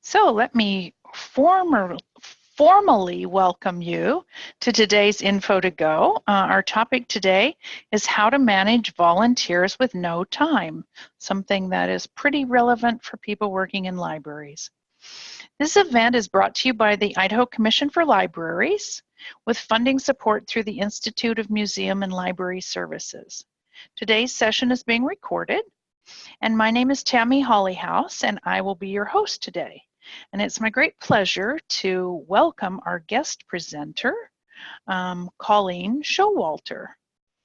So let me formally welcome you to today's Info2Go. Our topic today is how to manage volunteers with no time, something that is pretty relevant for people working in libraries. This event is brought to you by the Idaho Commission for Libraries with funding support through the Institute of Museum and Library Services. Today's session is being recorded, and my name is Tammy Hollyhouse, and I will be your host today. And it's my great pleasure to welcome our guest presenter, Colleen Showalter.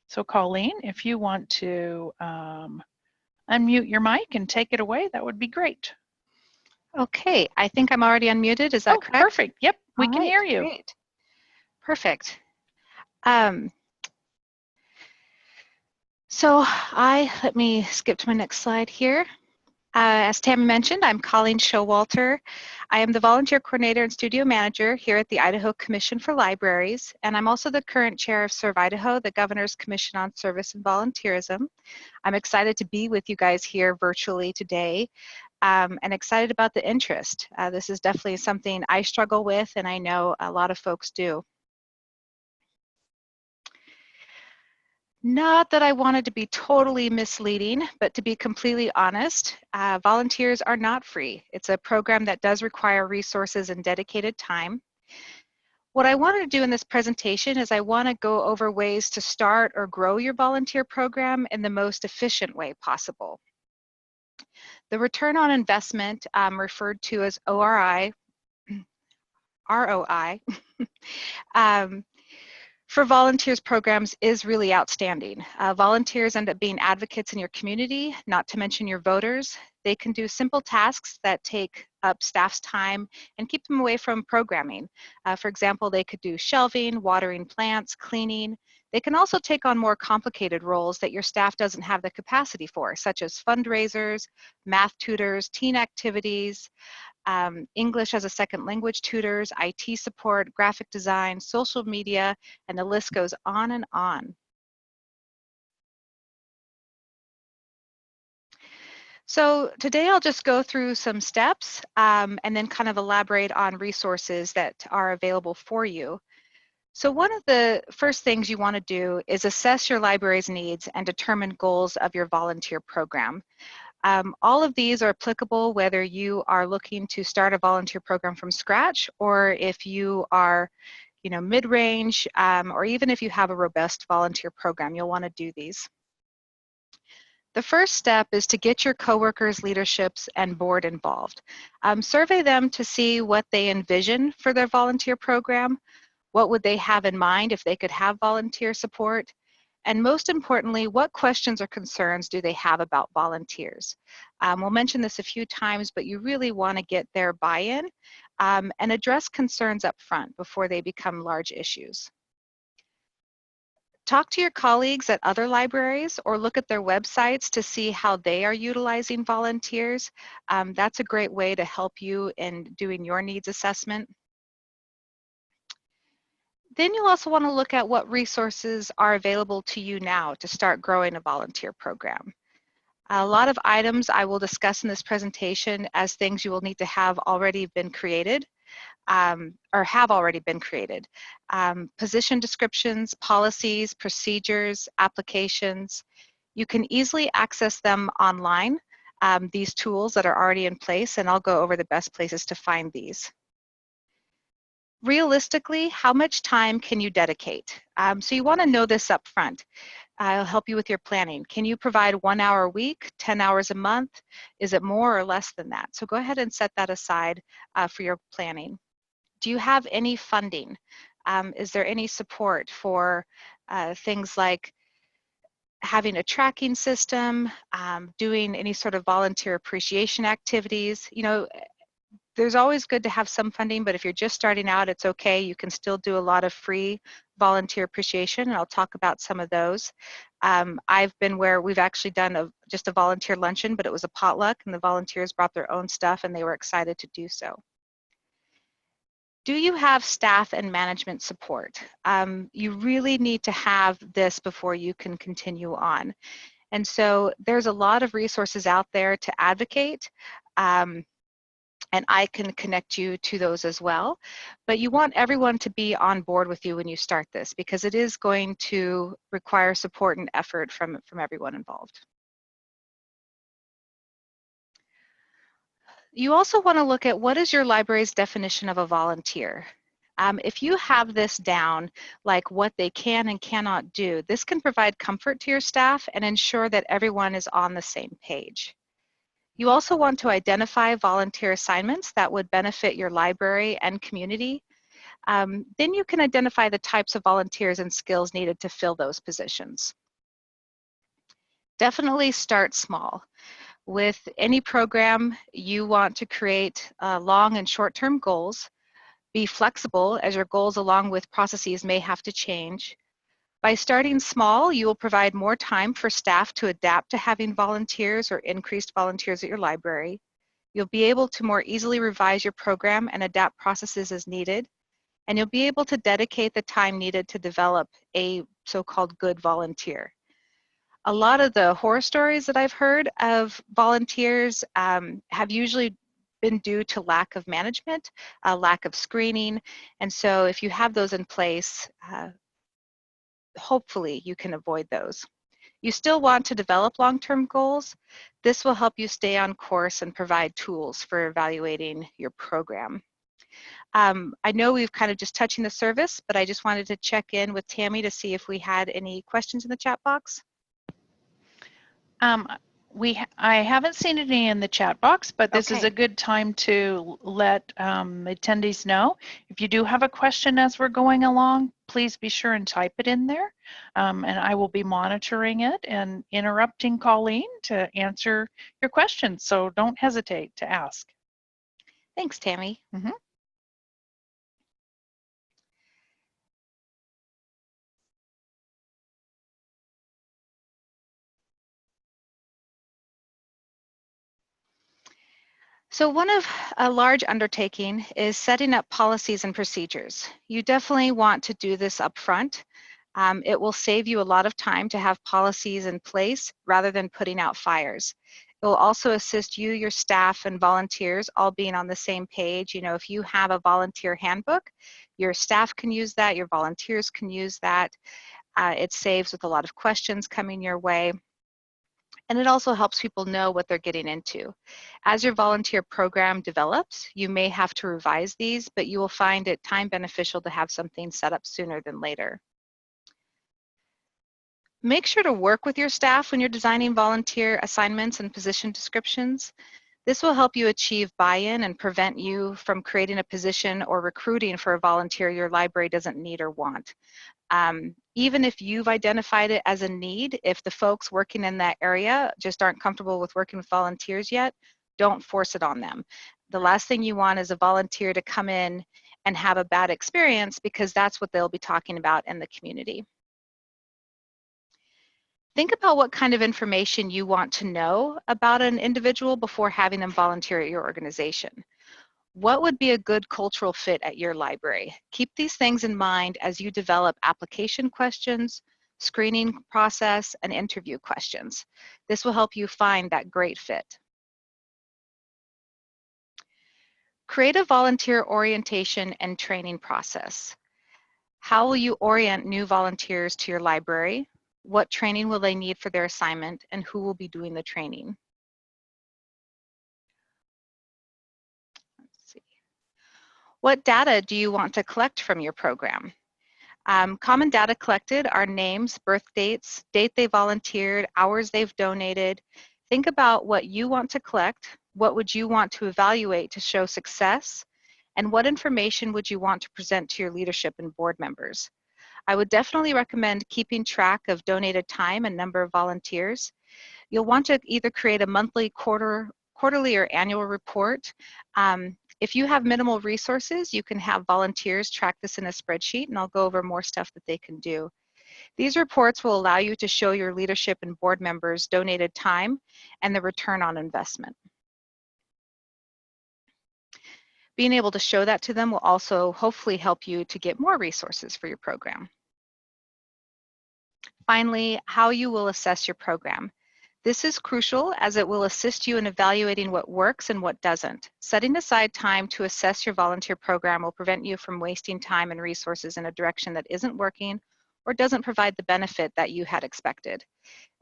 So Colleen, if you want to unmute your mic and take it away, that would be great. Okay, I think I'm already unmuted. Is that correct? Perfect. Yep, we can hear you. Great. Perfect. Let me skip to my next slide here. As Tammy mentioned, I'm Colleen Showalter. I am the volunteer coordinator and studio manager here at the Idaho Commission for Libraries, and I'm also the current chair of Serve Idaho, the Governor's Commission on Service and Volunteerism. I'm excited to be with you guys here virtually today, and excited about the interest. This is definitely something I struggle with, and I know a lot of folks do. Not that I wanted to be totally misleading, but to be completely honest, volunteers are not free. It's a program that does require resources and dedicated time. What I wanted to do in this presentation is I want to go over ways to start or grow your volunteer program in the most efficient way possible. The return on investment, referred to as ROI, for volunteers programs is really outstanding. Volunteers end up being advocates in your community, not to mention your voters. They can do simple tasks that take up staff's time and keep them away from programming. For example, they could do shelving, watering plants, cleaning. They can also take on more complicated roles that your staff doesn't have the capacity for, such as fundraisers, math tutors, teen activities, English as a second language tutors, IT support, graphic design, social media, and the list goes on and on. So today I'll just go through some steps and then kind of elaborate on resources that are available for you. So one of the first things you want to do is assess your library's needs and determine goals of your volunteer program. All of these are applicable whether you are looking to start a volunteer program from scratch or if you are, mid-range, or even if you have a robust volunteer program, you'll want to do these. The first step is to get your coworkers, leaderships, and board involved. Survey them to see what they envision for their volunteer program. What would they have in mind if they could have volunteer support? And most importantly, what questions or concerns do they have about volunteers? We'll mention this a few times, but you really want to get their buy-in and address concerns up front before they become large issues. Talk to your colleagues at other libraries or look at their websites to see how they are utilizing volunteers. That's a great way to help you in doing your needs assessment. Then you'll also want to look at what resources are available to you now to start growing a volunteer program. A lot of items I will discuss in this presentation as things you will need to have already been created or have already been created. Position descriptions, policies, procedures, applications. You can easily access them online, these tools that are already in place, and I'll go over the best places to find these. Realistically, how much time can you dedicate? So you want to know this up front. I'll help you with your planning. Can you provide 1 hour a week, 10 hours a month? Is it more or less than that? So go ahead and set that aside for your planning. Do you have any funding? Is there any support for things like having a tracking system, doing any sort of volunteer appreciation activities? There's always good to have some funding, but if you're just starting out, it's okay. You can still do a lot of free volunteer appreciation, and I'll talk about some of those. I've been where we've actually done just a volunteer luncheon, but it was a potluck, and the volunteers brought their own stuff, and they were excited to do so. Do you have staff and management support? You really need to have this before you can continue on. And so there's a lot of resources out there to advocate. and I can connect you to those as well. But you want everyone to be on board with you when you start this, because it is going to require support and effort from everyone involved. You also want to look at what is your library's definition of a volunteer. If you have this down, like what they can and cannot do, this can provide comfort to your staff and ensure that everyone is on the same page. You also want to identify volunteer assignments that would benefit your library and community. Then you can identify the types of volunteers and skills needed to fill those positions. Definitely start small. With any program, you want to create long and short-term goals. Be flexible, as your goals along with processes may have to change. By starting small, you will provide more time for staff to adapt to having volunteers or increased volunteers at your library. You'll be able to more easily revise your program and adapt processes as needed. And you'll be able to dedicate the time needed to develop a so-called good volunteer. A lot of the horror stories that I've heard of volunteers have usually been due to lack of management, lack of screening. And so if you have those in place, hopefully you can avoid those. You still want to develop long-term goals. This will help you stay on course and provide tools for evaluating your program. I know we've kind of just touching the surface, but I just wanted to check in with Tammy to see if we had any questions in the chat box. I haven't seen any in the chat box, but this is Okay. a good time to let attendees know. If you do have a question as we're going along, please be sure and type it in there. And I will be monitoring it and interrupting Colleen to answer your questions. So don't hesitate to ask. Thanks, Tammy. Mm-hmm. So one of a large undertaking is setting up policies and procedures. You definitely want to do this up front. It will save you a lot of time to have policies in place rather than putting out fires. It will also assist you, your staff, and volunteers all being on the same page. You know, if you have a volunteer handbook, your staff can use that, your volunteers can use that. It saves with a lot of questions coming your way. And it also helps people know what they're getting into. As your volunteer program develops, you may have to revise these, but you will find it time beneficial to have something set up sooner than later. Make sure to work with your staff when you're designing volunteer assignments and position descriptions. This will help you achieve buy-in and prevent you from creating a position or recruiting for a volunteer your library doesn't need or want. Even if you've identified it as a need, if the folks working in that area just aren't comfortable with working with volunteers yet, don't force it on them. The last thing you want is a volunteer to come in and have a bad experience, because that's what they'll be talking about in the community. Think about what kind of information you want to know about an individual before having them volunteer at your organization. What would be a good cultural fit at your library? Keep these things in mind as you develop application questions, screening process, and interview questions. This will help you find that great fit. Create a volunteer orientation and training process. How will you orient new volunteers to your library? What training will they need for their assignment, and who will be doing the training? Let's see. What data do you want to collect from your program? Common data collected are names, birth dates, date they volunteered, hours they've donated. Think about what you want to collect, what would you want to evaluate to show success, and what information would you want to present to your leadership and board members. I would definitely recommend keeping track of donated time and number of volunteers. You'll want to either create a monthly, quarterly, or annual report. If you have minimal resources, you can have volunteers track this in a spreadsheet, and I'll go over more stuff that they can do. These reports will allow you to show your leadership and board members donated time and the return on investment. Being able to show that to them will also hopefully help you to get more resources for your program. Finally, how you will assess your program. This is crucial as it will assist you in evaluating what works and what doesn't. Setting aside time to assess your volunteer program will prevent you from wasting time and resources in a direction that isn't working or doesn't provide the benefit that you had expected.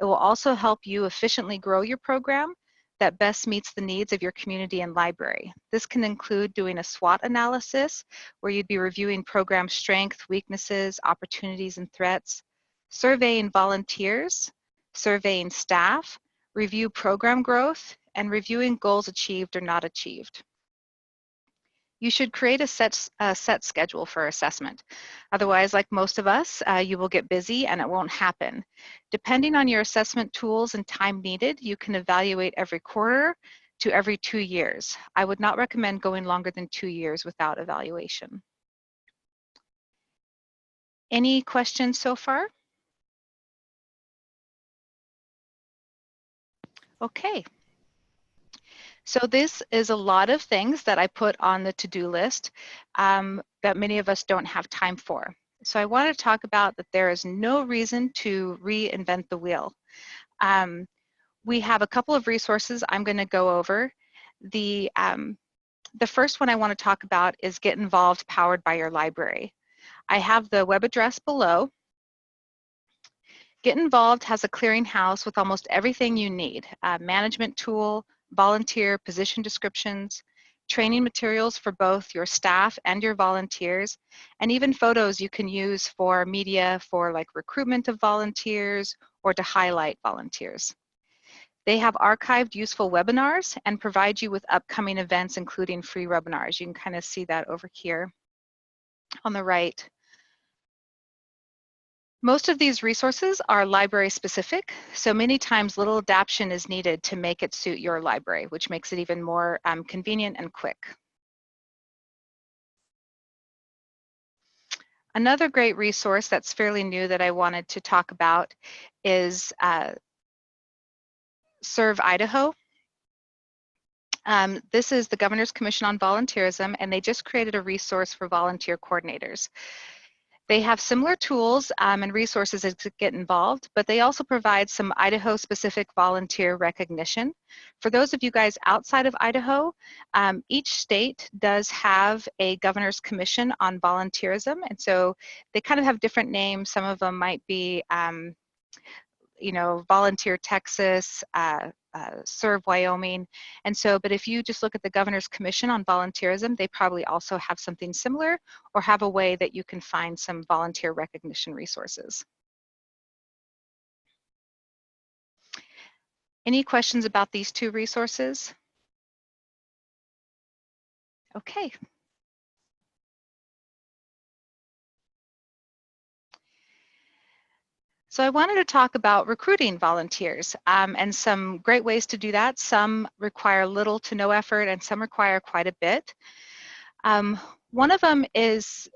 It will also help you efficiently grow your program that best meets the needs of your community and library. This can include doing a SWOT analysis, where you'd be reviewing program strengths, weaknesses, opportunities, and threats, surveying volunteers, surveying staff, review program growth, and reviewing goals achieved or not achieved. You should create a set schedule for assessment. Otherwise, like most of us, you will get busy and it won't happen. Depending on your assessment tools and time needed, you can evaluate every quarter to every 2 years. I would not recommend going longer than 2 years without evaluation. Any questions so far? Okay. So this is a lot of things that I put on the to-do list that many of us don't have time for. So I want to talk about that there is no reason to reinvent the wheel. We have a couple of resources I'm going to go over. The first one I want to talk about is Get Involved, powered by your library. I have the web address below. Get Involved has a clearinghouse with almost everything you need: a management tool, volunteer position descriptions, training materials for both your staff and your volunteers, and even photos you can use for media for like recruitment of volunteers or to highlight volunteers. They have archived useful webinars and provide you with upcoming events, including free webinars. You can kind of see that over here on the right. Most of these resources are library specific, so many times little adaptation is needed to make it suit your library, which makes it even more convenient and quick. Another great resource that's fairly new that I wanted to talk about is Serve Idaho. This is the Governor's Commission on Volunteerism, and they just created a resource for volunteer coordinators. They have similar tools and resources to Get Involved, but they also provide some Idaho-specific volunteer recognition. For those of you guys outside of Idaho, each state does have a Governor's Commission on Volunteerism, and so they kind of have different names. Some of them might be you know, Volunteer Texas, Serve Wyoming. And so, but if you just look at the Governor's Commission on Volunteerism, they probably also have something similar or have a way that you can find some volunteer recognition resources. Any questions about these two resources? Okay. So I wanted to talk about recruiting volunteers and some great ways to do that. Some require little to no effort and some require quite a bit. One of them is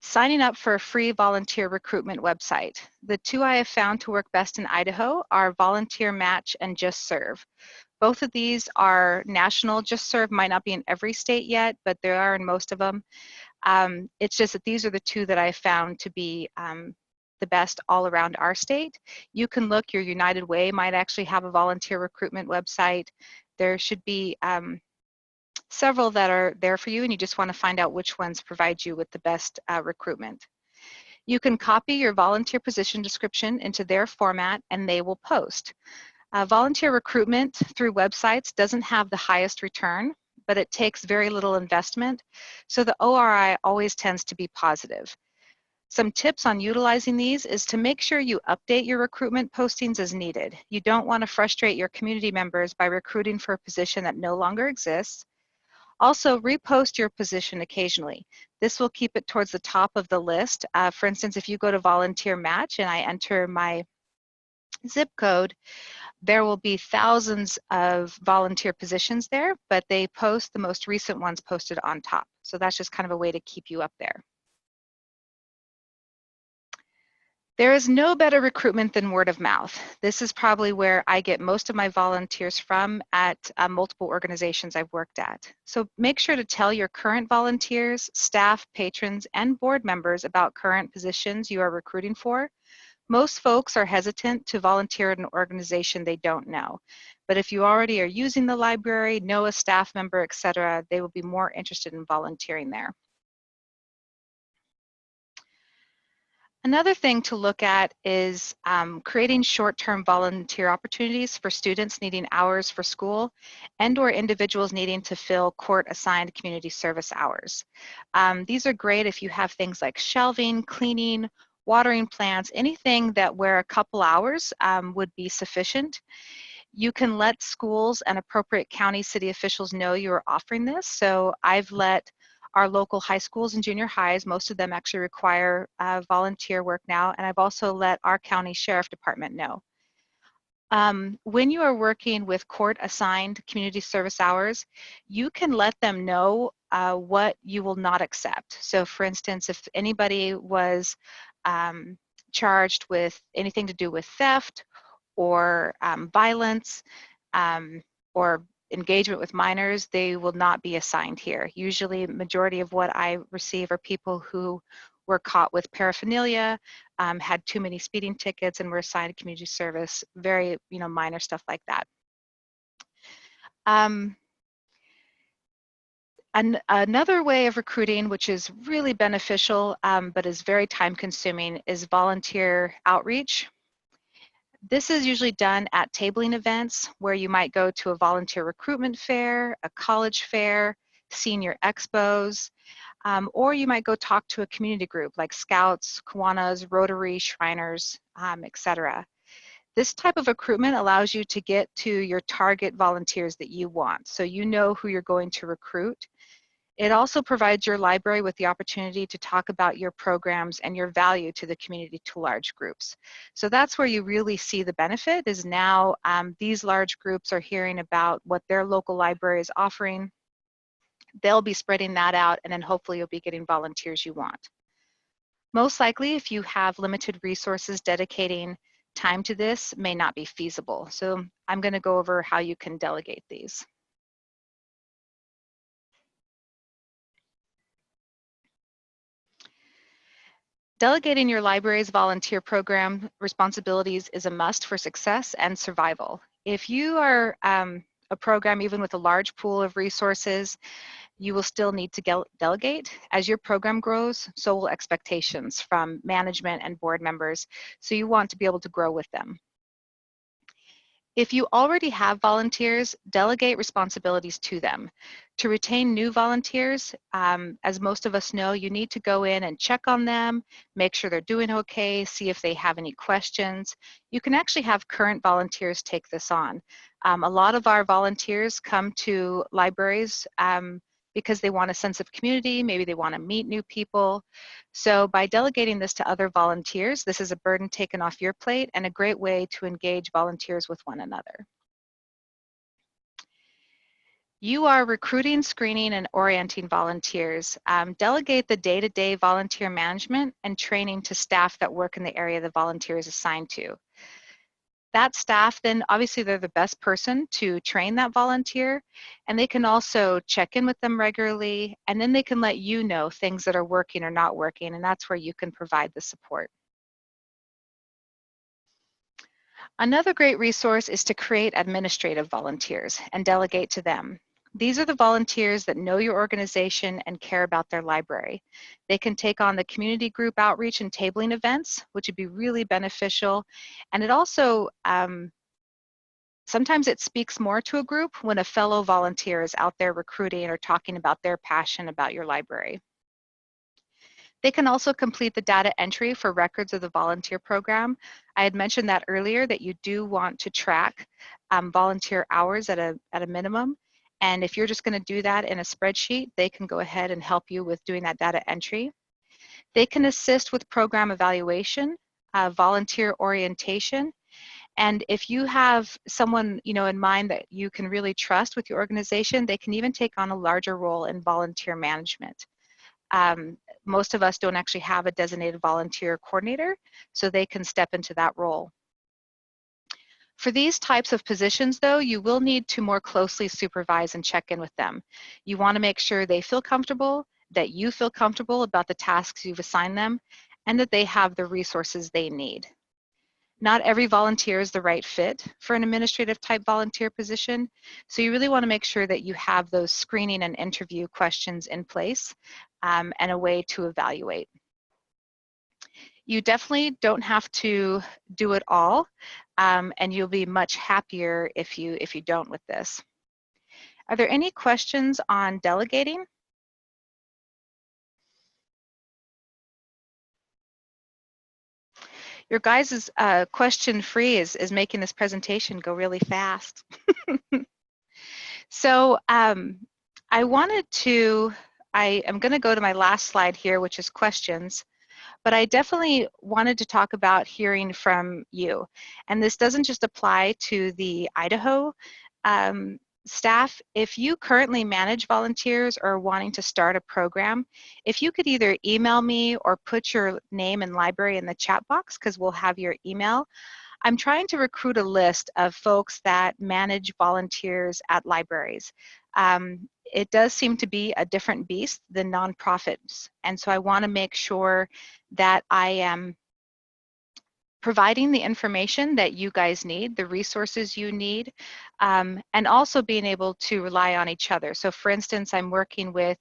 signing up for a free volunteer recruitment website. The two I have found to work best in Idaho are Volunteer Match and Just Serve. Both of these are national. Just Serve might not be in every state yet, but they are in most of them. It's just that these are the two that I found to be the best all around our state. You can look, your United Way might actually have a volunteer recruitment website. There should be several that are there for you, and you just want to find out which ones provide you with the best recruitment. You can copy your volunteer position description into their format and they will post. Volunteer recruitment through websites doesn't have the highest return, but it takes very little investment, so the ORI always tends to be positive. Some tips on utilizing these is to make sure you update your recruitment postings as needed. You don't want to frustrate your community members by recruiting for a position that no longer exists. Also, repost your position occasionally. This will keep it towards the top of the list. For instance, if you go to Volunteer Match and I enter my zip code, there will be thousands of volunteer positions there, but they post the most recent ones posted on top. So that's just kind of a way to keep you up there. There is no better recruitment than word of mouth. This is probably where I get most of my volunteers from at multiple organizations I've worked at. So make sure to tell your current volunteers, staff, patrons, and board members about current positions you are recruiting for. Most folks are hesitant to volunteer at an organization they don't know. But if you already are using the library, know a staff member, etc., they will be more interested in volunteering there. Another thing to look at is creating short-term volunteer opportunities for students needing hours for school and/or individuals needing to fill court-assigned community service hours. These are great if you have things like shelving, cleaning, watering plants, anything that where a couple hours would be sufficient. You can let schools and appropriate county city officials know you are offering this. So I've let our local high schools and junior highs, most of them actually require volunteer work now, and I've also let our county sheriff department know. When you are working with court-assigned community service hours, you can let them know what you will not accept. So for instance, if anybody was charged with anything to do with theft or violence or engagement with minors, they will not be assigned here. Usually, majority of what I receive are people who were caught with paraphernalia, had too many speeding tickets, and were assigned community service, very minor stuff like that. Another way of recruiting, which is really beneficial but is very time consuming, is volunteer outreach. This is usually done at tabling events where you might go to a volunteer recruitment fair, a college fair, senior expos, or you might go talk to a community group like Scouts, Kiwanis, Rotary, Shriners, etc. This type of recruitment allows you to get to your target volunteers that you want, so you know who you're going to recruit. It also provides your library with the opportunity to talk about your programs and your value to the community to large groups. So that's where you really see the benefit is now these large groups are hearing about what their local library is offering. They'll be spreading that out, and then hopefully you'll be getting volunteers you want. Most likely, if you have limited resources, dedicating time to this may not be feasible. So I'm going to go over how you can delegate these. Delegating your library's volunteer program responsibilities is a must for success and survival. If you are a program even with a large pool of resources, you will still need to delegate. As your program grows, so will expectations from management and board members, so you want to be able to grow with them. If you already have volunteers, delegate responsibilities to them. To retain new volunteers, as most of us know, you need to go in and check on them, make sure they're doing okay, see if they have any questions. You can actually have current volunteers take this on. A lot of our volunteers come to libraries because they want a sense of community, maybe they want to meet new people. So by delegating this to other volunteers, this is a burden taken off your plate and a great way to engage volunteers with one another. You are recruiting, screening, and orienting volunteers. Delegate the day-to-day volunteer management and training to staff that work in the area the volunteer is assigned to. That staff, then obviously they're the best person to train that volunteer, and they can also check in with them regularly, and then they can let you know things that are working or not working, and that's where you can provide the support. Another great resource is to create administrative volunteers and delegate to them. These are the volunteers that know your organization and care about their library. They can take on the community group outreach and tabling events, which would be really beneficial. And it also, sometimes it speaks more to a group when a fellow volunteer is out there recruiting or talking about their passion about your library. They can also complete the data entry for records of the volunteer program. I had mentioned that earlier, that you do want to track volunteer hours at a minimum. And if you're just going to do that in a spreadsheet, they can go ahead and help you with doing that data entry. They can assist with program evaluation, volunteer orientation. And if you have someone in mind that you can really trust with your organization, they can even take on a larger role in volunteer management. Most of us don't actually have a designated volunteer coordinator, so they can step into that role. For these types of positions, though, you will need to more closely supervise and check in with them. You want to make sure they feel comfortable, that you feel comfortable about the tasks you've assigned them, and that they have the resources they need. Not every volunteer is the right fit for an administrative type volunteer position, so you really want to make sure that you have those screening and interview questions in place and a way to evaluate. You definitely don't have to do it all, and you'll be much happier if you don't with this. Are there any questions on delegating? Your guys' question free is making this presentation go really fast. So I wanted to, I am going to go to my last slide here, which is questions. But I definitely wanted to talk about hearing from you. And this doesn't just apply to the Idaho staff. If you currently manage volunteers or are wanting to start a program, if you could either email me or put your name and library in the chat box, because we'll have your email. I'm trying to recruit a list of folks that manage volunteers at libraries. It does seem to be a different beast than nonprofits, and so I want to make sure that I am providing the information that you guys need, the resources you need, and also being able to rely on each other. So for instance, I'm working with,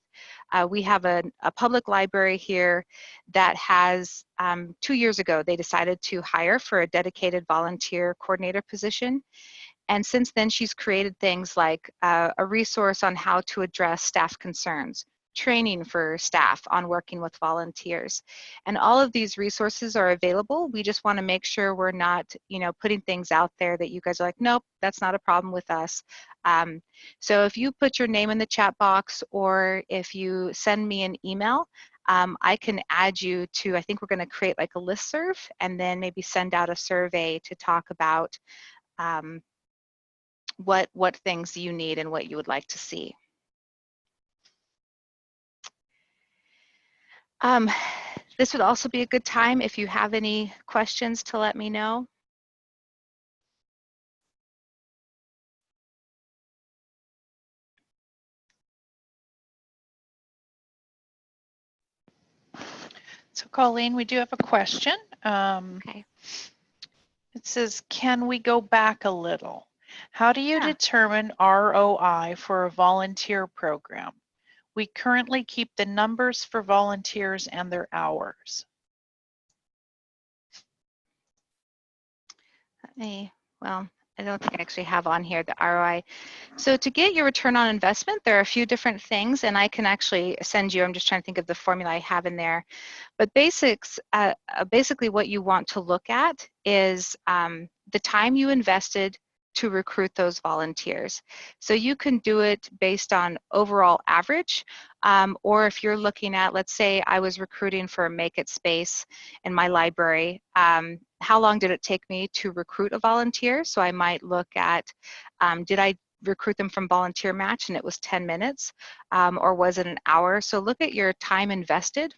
we have a public library here that has, 2 years ago, they decided to hire for a dedicated volunteer coordinator position. And since then, she's created things like a resource on how to address staff concerns, training for staff on working with volunteers. And all of these resources are available. We just want to make sure we're not, putting things out there that you guys are like, nope, that's not a problem with us. So if you put your name in the chat box or if you send me an email, I can add you to, I think we're going to create like a listserv and then maybe send out a survey to talk about what things you need and what you would like to see. This would also be a good time if you have any questions to let me know. So Colleen, we do have a question. Okay. It says, can we go back a little? How do you determine ROI for a volunteer program? We currently keep the numbers for volunteers and their hours. Well, I don't think I actually have on here the ROI. So to get your return on investment, there are a few different things, and I can actually send you, I'm just trying to think of the formula I have in there. But basically what you want to look at is the time you invested to recruit those volunteers. So you can do it based on overall average, or if you're looking at, let's say I was recruiting for a Make It space in my library, how long did it take me to recruit a volunteer? So I might look at, did I recruit them from volunteer match and it was 10 minutes, or was it an hour? So look at your time invested.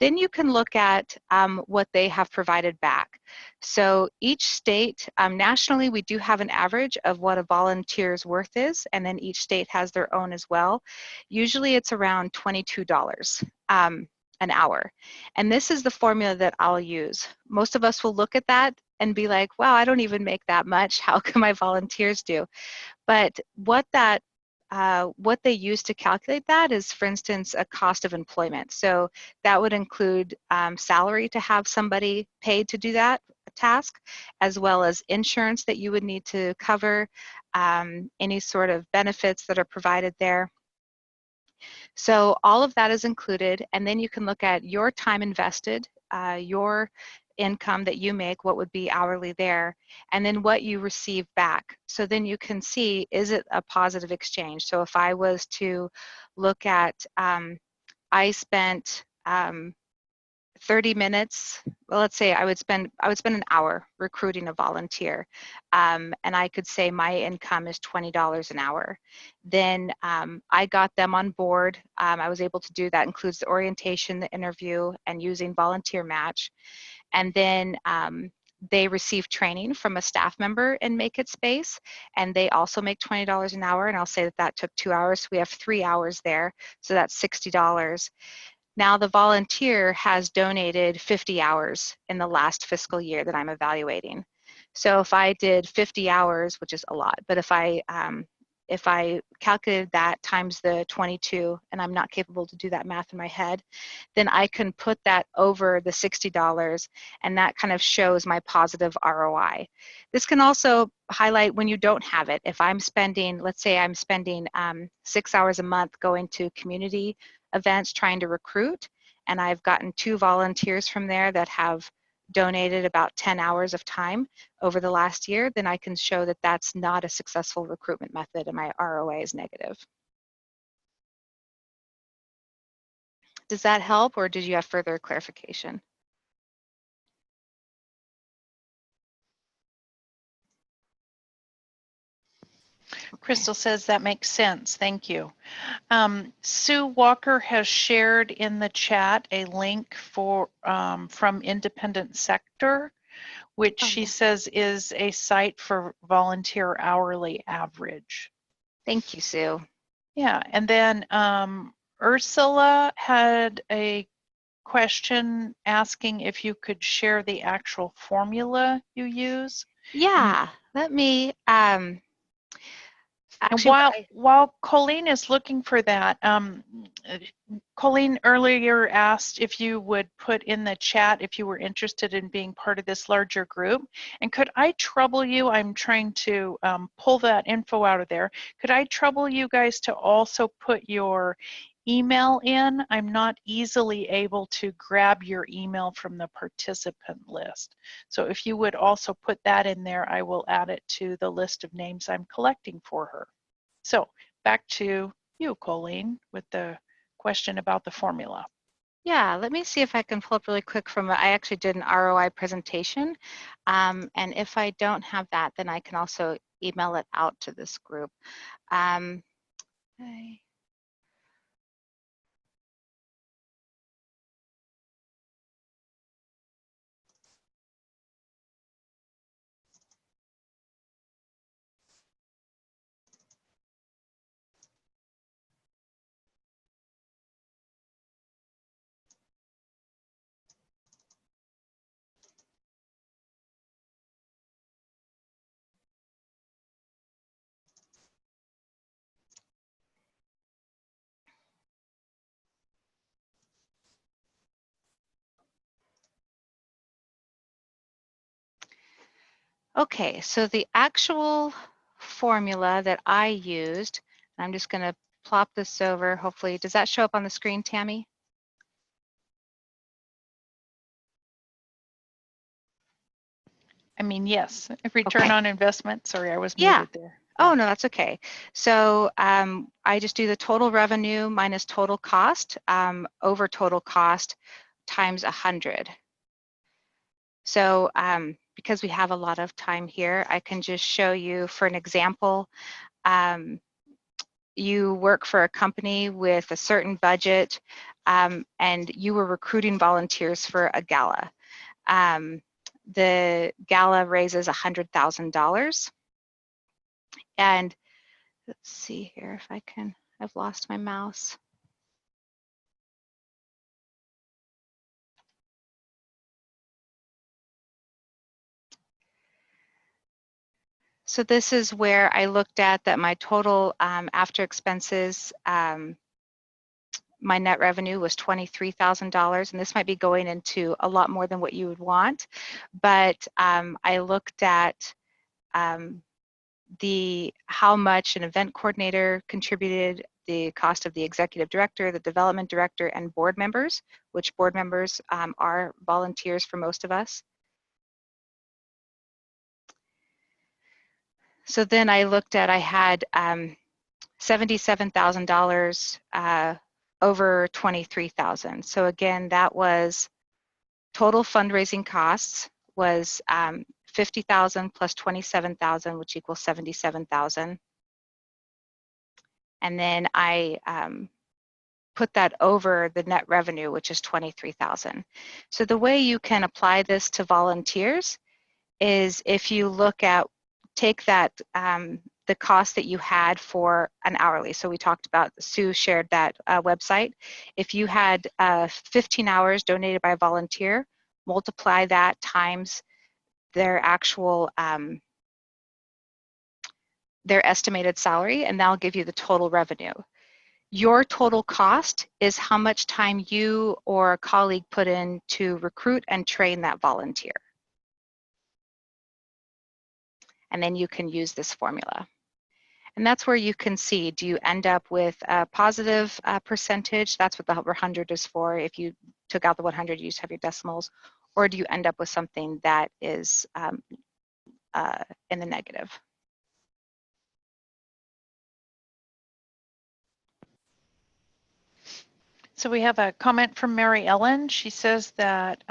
Then you can look at what they have provided back. So each state, nationally, we do have an average of what a volunteer's worth is, and then each state has their own as well. Usually it's around $22 an hour. And this is the formula that I'll use. Most of us will look at that and be like, wow, I don't even make that much. How can my volunteers do? But what they use to calculate that is, for instance, a cost of employment. So that would include salary to have somebody paid to do that task, as well as insurance that you would need to cover, any sort of benefits that are provided there. So all of that is included, and then you can look at your time invested, your income that you make, what would be hourly there, and then what you receive back. So then you can see, is it a positive exchange? So if I was to look at, I spent 30 minutes, well, let's say I would spend an hour recruiting a volunteer, and I could say my income is $20 an hour. Then I got them on board. I was able to do that, includes the orientation, the interview, and using volunteer match. And then they receive training from a staff member in Make It Space, and they also make $20 an hour, and I'll say that that took 2 hours. So we have 3 hours there, so that's $60. Now the volunteer has donated 50 hours in the last fiscal year that I'm evaluating. So if I did 50 hours, which is a lot, but if I calculated that times the 22, and I'm not capable to do that math in my head, then I can put that over the $60, and that kind of shows my positive ROI. This can also highlight when you don't have it. If I'm spending, let's say I'm spending 6 hours a month going to community events trying to recruit, and I've gotten 2 volunteers from there that have donated about 10 hours of time over the last year, then I can show that that's not a successful recruitment method and my ROI is negative. Does that help, or did you have further clarification? Crystal says that makes sense. Thank you. Sue Walker has shared in the chat a link for from Independent Sector, which she says is a site for volunteer hourly average. Thank you, Sue. Yeah, and then Ursula had a question asking if you could share the actual formula you use. Yeah, let me Actually, while Colleen is looking for that, Colleen earlier asked if you would put in the chat if you were interested in being part of this larger group. And could I trouble you, I'm trying to pull that info out of there, could I trouble you guys to also put your email in? I'm not easily able to grab your email from the participant list. So if you would also put that in there, I will add it to the list of names I'm collecting for her. So back to you, Colleen, with the question about the formula. Yeah, let me see if I can pull up really quick from, I actually did an ROI presentation. And if I don't have that, then I can also email it out to this group. Okay. Okay, so the actual formula that I used, I'm just going to plop this over. Hopefully, does that show up on the screen, Tammy? I mean, yes, return on investment. Sorry, I was Yeah. muted there. Oh, no, that's okay. So I just do the total revenue minus total cost over total cost times 100. So because we have a lot of time here, I can just show you for an example. You work for a company with a certain budget and you were recruiting volunteers for a gala. The gala raises $100,000. And let's see here if I can, I've lost my mouse. So this is where I looked at that my total after expenses, my net revenue was $23,000, and this might be going into a lot more than what you would want, but I looked at how much an event coordinator contributed, the cost of the executive director, the development director, and board members, which board members are volunteers for most of us. So then I looked at, I had $77,000 over $23,000. So again, that was total fundraising costs was $50,000 plus $27,000, which equals $77,000. And then I put that over the net revenue, which is $23,000. So the way you can apply this to volunteers is if you look at, take that the cost that you had for an hourly. So we talked about, Sue shared that website. If you had 15 hours donated by a volunteer, multiply that times their actual, their estimated salary, and that'll give you the total revenue. Your total cost is how much time you or a colleague put in to recruit and train that volunteer. And then you can use this formula. And that's where you can see, do you end up with a positive percentage? That's what the 100 is for. If you took out the 100, you just have your decimals. Or do you end up with something that is in the negative? So we have a comment from Mary Ellen. She says that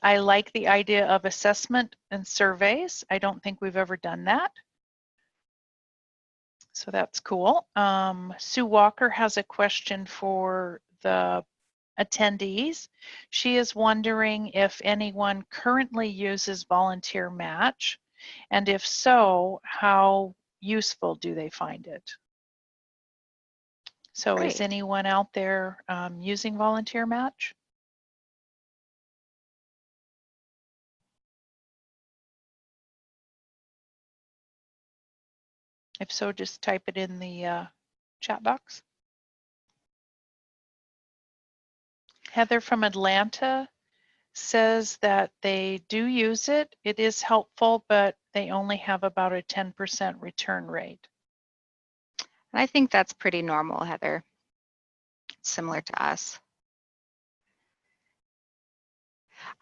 I like the idea of assessment and surveys. I don't think we've ever done that. So that's cool. Sue Walker has a question for the attendees. She is wondering if anyone currently uses Volunteer Match, and if so, how useful do they find it? So Great. is anyone out there using Volunteer Match? If so, just type it in the chat box. Heather from Atlanta says that they do use it. It is helpful, but they only have about a 10% return rate. And I think that's pretty normal, Heather. Similar to us.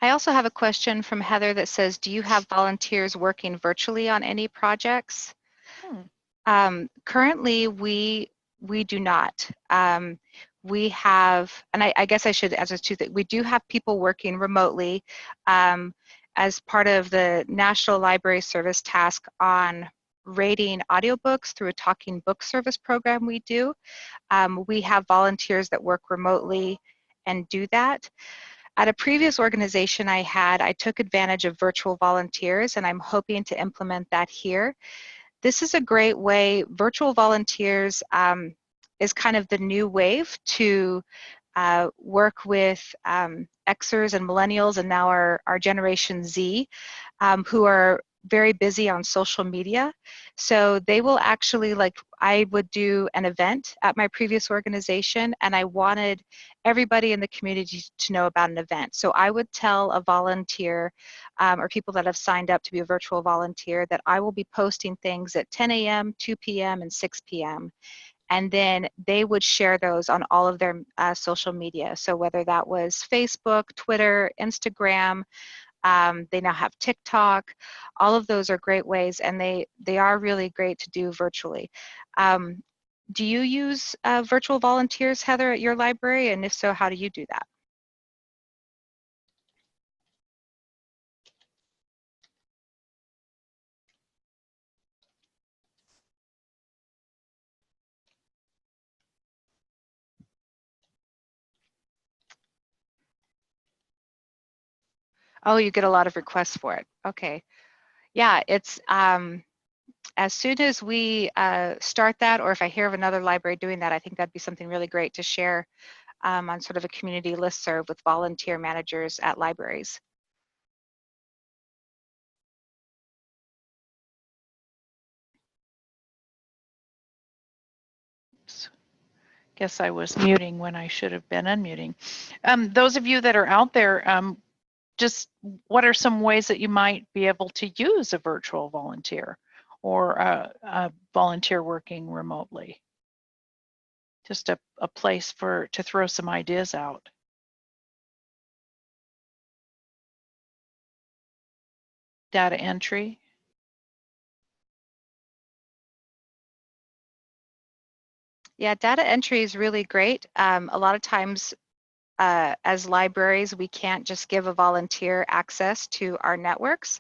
I also have a question from Heather that says, do you have volunteers working virtually on any projects? Currently, we do not. We have, and I guess I should answer two things. We do have people working remotely as part of the National Library Service task on rating audiobooks through a talking book service program we do. We have volunteers that work remotely and do that. At a previous organization I had, I took advantage of virtual volunteers, and I'm hoping to implement that here. This is a great way. Virtual volunteers is kind of the new wave to work with Xers and millennials, and now our Generation Z, who are very busy on social media. So they will actually, like, I would do an event at my previous organization, and I wanted everybody in the community to know about an event. So I would tell a volunteer or people that have signed up to be a virtual volunteer that I will be posting things at 10 a.m., 2 p.m., and 6 p.m. And then they would share those on all of their social media. So whether that was Facebook, Twitter, Instagram, they now have TikTok. All of those are great ways, and they are really great to do virtually. Do you use virtual volunteers, Heather, at your library? And if so, how do you do that? Oh, you get a lot of requests for it. Okay. Yeah, it's as soon as we start that, or if I hear of another library doing that, I think that'd be something really great to share on sort of a community listserv with volunteer managers at libraries. Guess I was muting when I should have been unmuting. Those of you that are out there, just what are some ways that you might be able to use a virtual volunteer or a volunteer working remotely? Just a place to throw some ideas out. Data entry. Yeah, data entry is really great. A lot of times as libraries, we can't just give a volunteer access to our networks.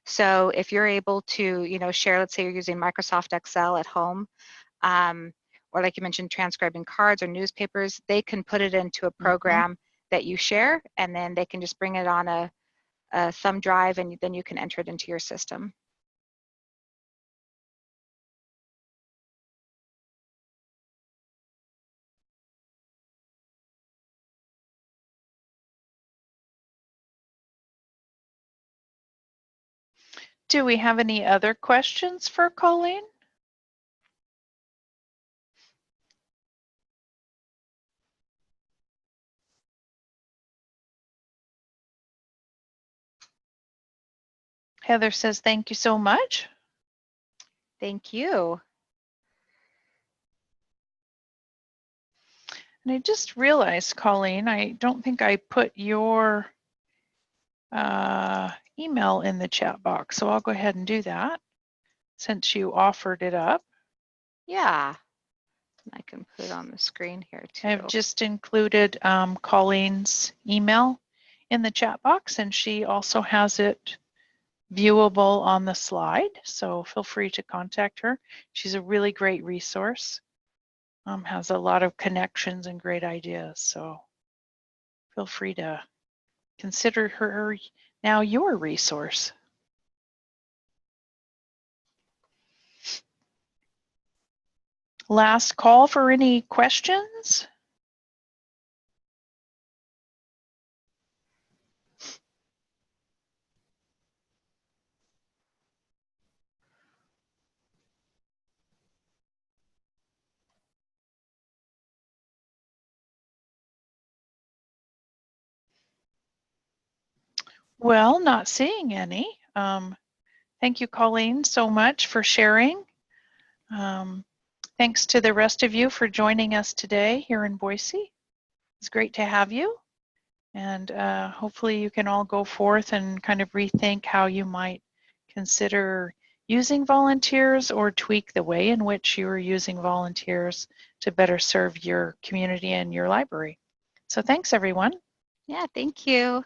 So if you're able to, share, let's say you're using Microsoft Excel at home, or like you mentioned, transcribing cards or newspapers, they can put it into a program that you share, and then they can just bring it on a thumb drive, and then you can enter it into your system. Do we have any other questions for Colleen? Heather says, thank you so much. Thank you. And I just realized, Colleen, I don't think I put your email in the chat box, so I'll go ahead and do that since you offered it up. Yeah, I can put it on the screen here too. I've just included Colleen's email in the chat box, and she also has it viewable on the slide, so feel free to contact her. She's a really great resource, has a lot of connections and great ideas, so feel free to consider her now your resource. Last call for any questions? Well, not seeing any. Thank you, Colleen, so much for sharing. Thanks to the rest of you for joining us today here in Boise. It's great to have you. And hopefully you can all go forth and kind of rethink how you might consider using volunteers or tweak the way in which you are using volunteers to better serve your community and your library. So thanks, everyone. Yeah, thank you.